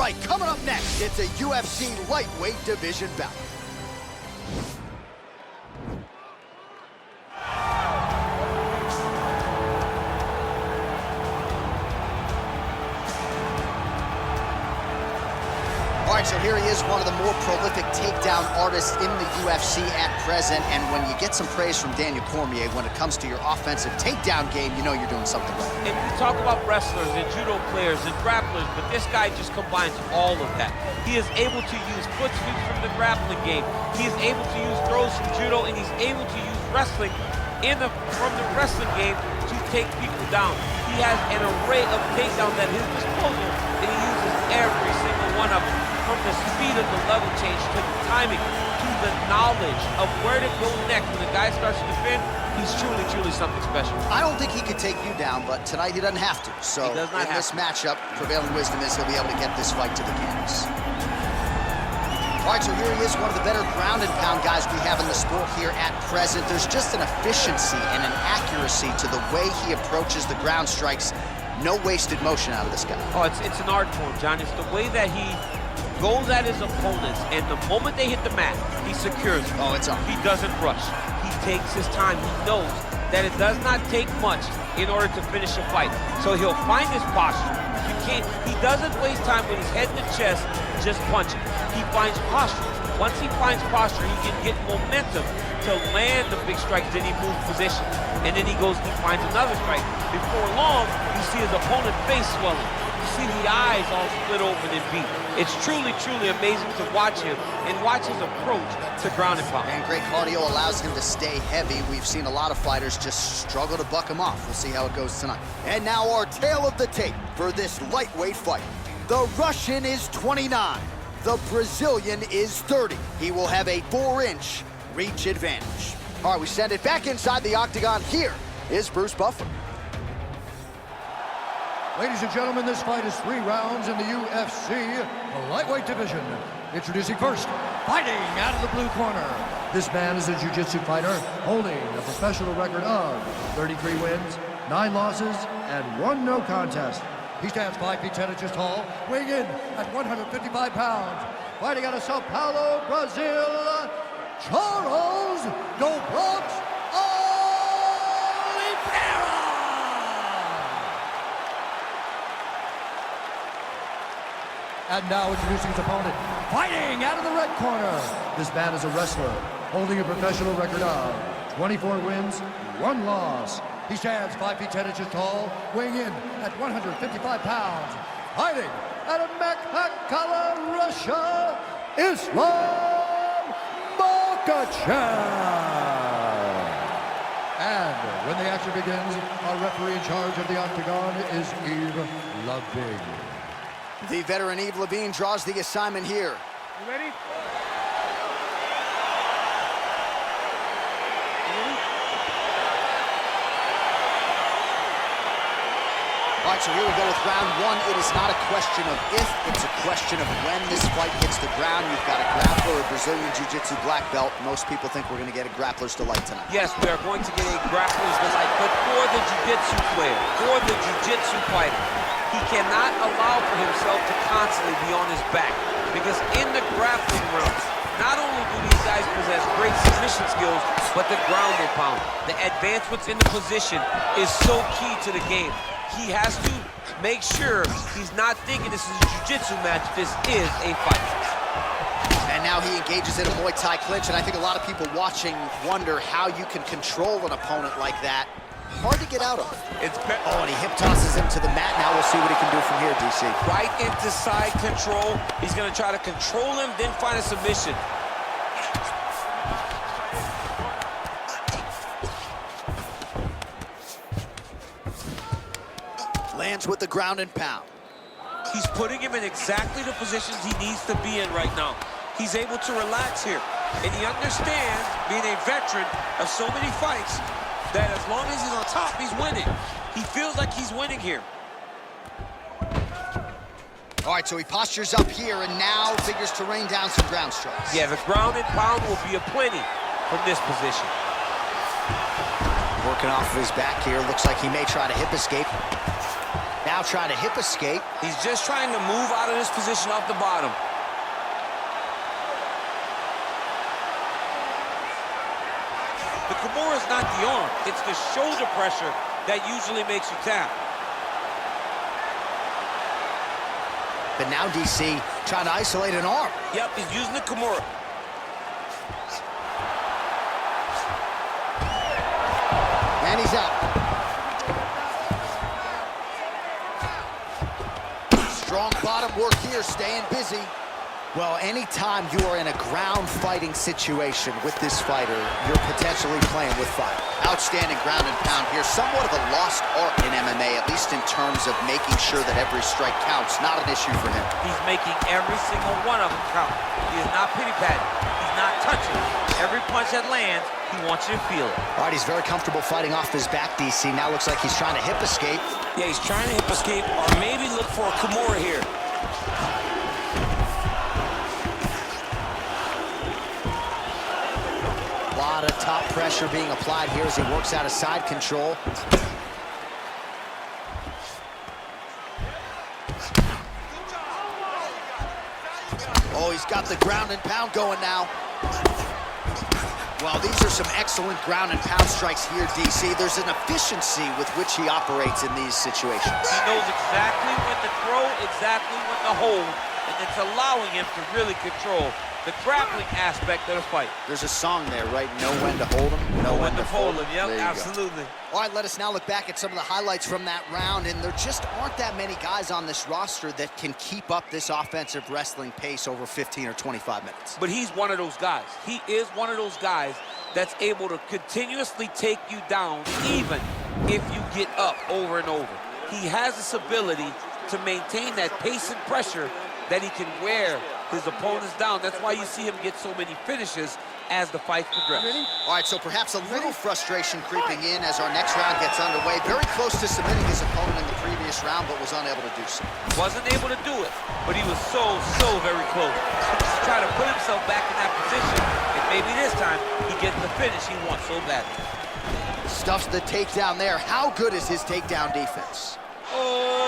right, coming up next, it's a UFC lightweight division bout. All right, so here he is, one of the more prolific takedown artists in the UFC at present. And when you get some praise from Daniel Cormier when it comes to your offensive takedown game, you know you're doing something right. And you talk about wrestlers and judo players and grapplers, but this guy just combines all of that. He is able to use foot sweeps from the grappling game. He is able to use throws from judo, and he's able to use wrestling from the wrestling game to take people down. He has an array of takedowns at his disposal, and he uses every single one of them. From the speed of the level change, to the timing, to the knowledge of where to go next. When the guy starts to defend, he's truly, truly something special. I don't think he could take you down, but tonight he doesn't have to. So in this matchup, prevailing wisdom is he'll be able to get this fight to the canvas. All right, so here he is, one of the better ground and pound guys we have in the sport here at present. There's just an efficiency and an accuracy to the way he approaches the ground strikes. No wasted motion out of this guy. Oh, it's an art form, John. It's the way that he goes at his opponents, and the moment they hit the mat, he secures it. Oh, it's on. He doesn't rush. He takes his time. He knows that it does not take much in order to finish a fight. So he'll find his posture. He doesn't waste time with his head in the chest just punching. He finds posture. Once he finds posture, he can get momentum to land the big strikes, then he moves position. And then he goes and he finds another strike. Before long, you see his opponent's face swelling. See the eyes all split open and beat. It's truly, truly amazing to watch him and watch his approach to ground and pound. And great cardio allows him to stay heavy. We've seen a lot of fighters just struggle to buck him off. We'll see how it goes tonight. And now our tale of the tape for this lightweight fight. The Russian is 29. The Brazilian is 30. He will have a 4-inch reach advantage. All right, we send it back inside the octagon. Here is Bruce Buffer. Ladies and gentlemen, this fight is 3 rounds in the UFC lightweight division. Introducing first, fighting out of the blue corner. This man is a jiu-jitsu fighter holding a professional record of 33 wins, 9 losses, and 1 no contest. He stands 5 feet 10 inches tall, weighing in at 155 pounds. Fighting out of Sao Paulo, Brazil, Charles Doblox. And now introducing his opponent, fighting out of the red corner. This man is a wrestler, holding a professional record of 24 wins, 1 loss. He stands 5 feet 10 inches tall, weighing in at 155 pounds. Fighting out of Makhachev, Russia, Islam Makhachev. And when the action begins, our referee in charge of the octagon is Yves Levine. The veteran Yves Levine draws the assignment here. You ready? All right, so here we go with round 1. It is not a question of if, it's a question of when this fight hits the ground. You've got a grappler, a Brazilian Jiu-Jitsu black belt. Most people think we're going to get a grappler's delight tonight. Yes, we are going to get a grappler's delight, but for the Jiu-Jitsu player, for the Jiu-Jitsu fighter, he cannot allow for himself to constantly be on his back, because in the grappling realms, not only do these guys possess great submission skills, but the ground and pound. The advancements in the position is so key to the game. He has to make sure he's not thinking this is a jiu-jitsu match, this is a fight. And now he engages in a Muay Thai clinch, and I think a lot of people watching wonder how you can control an opponent like that. Hard to get out of. Oh, and he hip tosses him to the mat. Now we'll see what he can do from here, DC. Right into side control. He's going to try to control him, then find a submission. Lands with the ground and pound. He's putting him in exactly the positions he needs to be in right now. He's able to relax here. And he understands, being a veteran of so many fights, that as long as he's on top, he's winning. He feels like he's winning here. All right, so he postures up here and now figures to rain down some ground strikes. Yeah, the ground and pound will be aplenty from this position. Working off of his back here. Looks like he may try to hip escape. Now trying to hip escape. He's just trying to move out of this position off the bottom. The Kimura is not the arm. It's the shoulder pressure that usually makes you tap. But now DC trying to isolate an arm. Yep, he's using the Kimura. And he's out. Strong bottom work here, staying busy. Well, anytime you are in a ground fighting situation with this fighter, you're potentially playing with fire. Outstanding ground and pound here. Somewhat of a lost art in MMA, at least in terms of making sure that every strike counts. Not an issue for him. He's making every single one of them count. He is not pity-patting. He's not touching. Every punch that lands, he wants you to feel it. All right, he's very comfortable fighting off his back, DC. Now looks like he's trying to hip escape. Yeah, he's trying to hip escape or maybe look for a Kimura here. A lot of top pressure being applied here as he works out of side control. Oh, he's got the ground and pound going now. Well, these are some excellent ground and pound strikes here, DC. There's an efficiency with which he operates in these situations. He knows exactly when to throw, exactly when to hold, and it's allowing him to really control the grappling aspect of the fight. There's a song there, right? Know when to hold him, know when to fold him. Yep, There you go. absolutely. All right, let us now look back at some of the highlights from that round, and there just aren't that many guys on this roster that can keep up this offensive wrestling pace over 15 or 25 minutes. But he's one of those guys. He is one of those guys that's able to continuously take you down even if you get up over and over. He has this ability to maintain that pace and pressure that he can wear his opponents down. That's why you see him get so many finishes as the fight progresses. All right, so perhaps a little frustration creeping in as our next round gets underway. Very close to submitting his opponent in the previous round, but was unable to do so. Wasn't able to do it, but he was so very close. Just trying to put himself back in that position, and maybe this time he gets the finish he wants so badly. Stuffs the takedown there. How good is his takedown defense? Oh!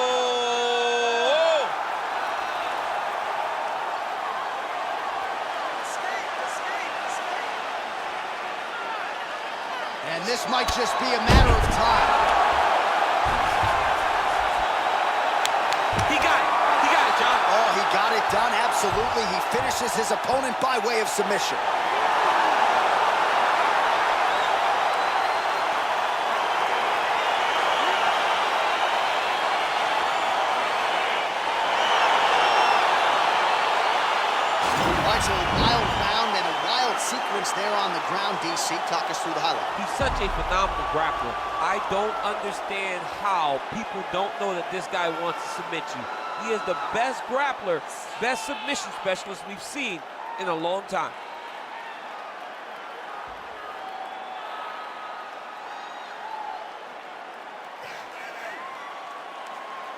And this might just be a matter of time. He got it. He got it, John. Oh, he got it done, absolutely. He finishes his opponent by way of submission. All right, so a wild round and a wild sequence there on the ground, DC. Talk us through the highlight. He's such a phenomenal grappler. I don't understand how people don't know that this guy wants to submit you. He is the best grappler, best submission specialist we've seen in a long time.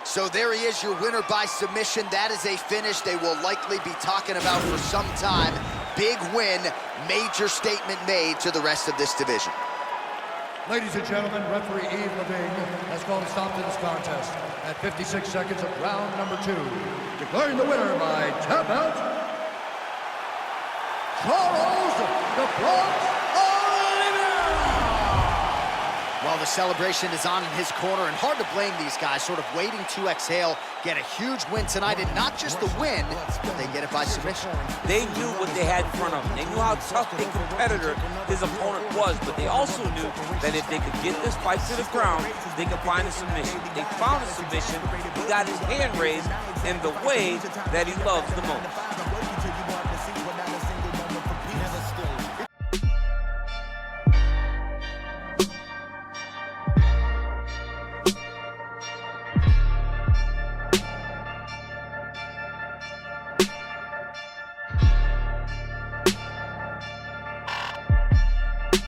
So there he is, your winner by submission. That is a finish they will likely be talking about for some time. Big win, major statement made to the rest of this division. Ladies and gentlemen, referee Yves Levine has called a stop to this contest at 56 seconds of round number 2. Declaring the winner by tap out, Charles the Bronx Oliveira! Well, the celebration is on in his corner, and hard to blame these guys, sort of waiting to exhale, get a huge win tonight, and not just the win, but they get it by submission. They knew what they had in front of them. They knew how tough a competitor his opponent was, but they also knew that if they could get this fight to the ground, they could find a submission. They found a submission. He got his hand raised in the way that he loves the most.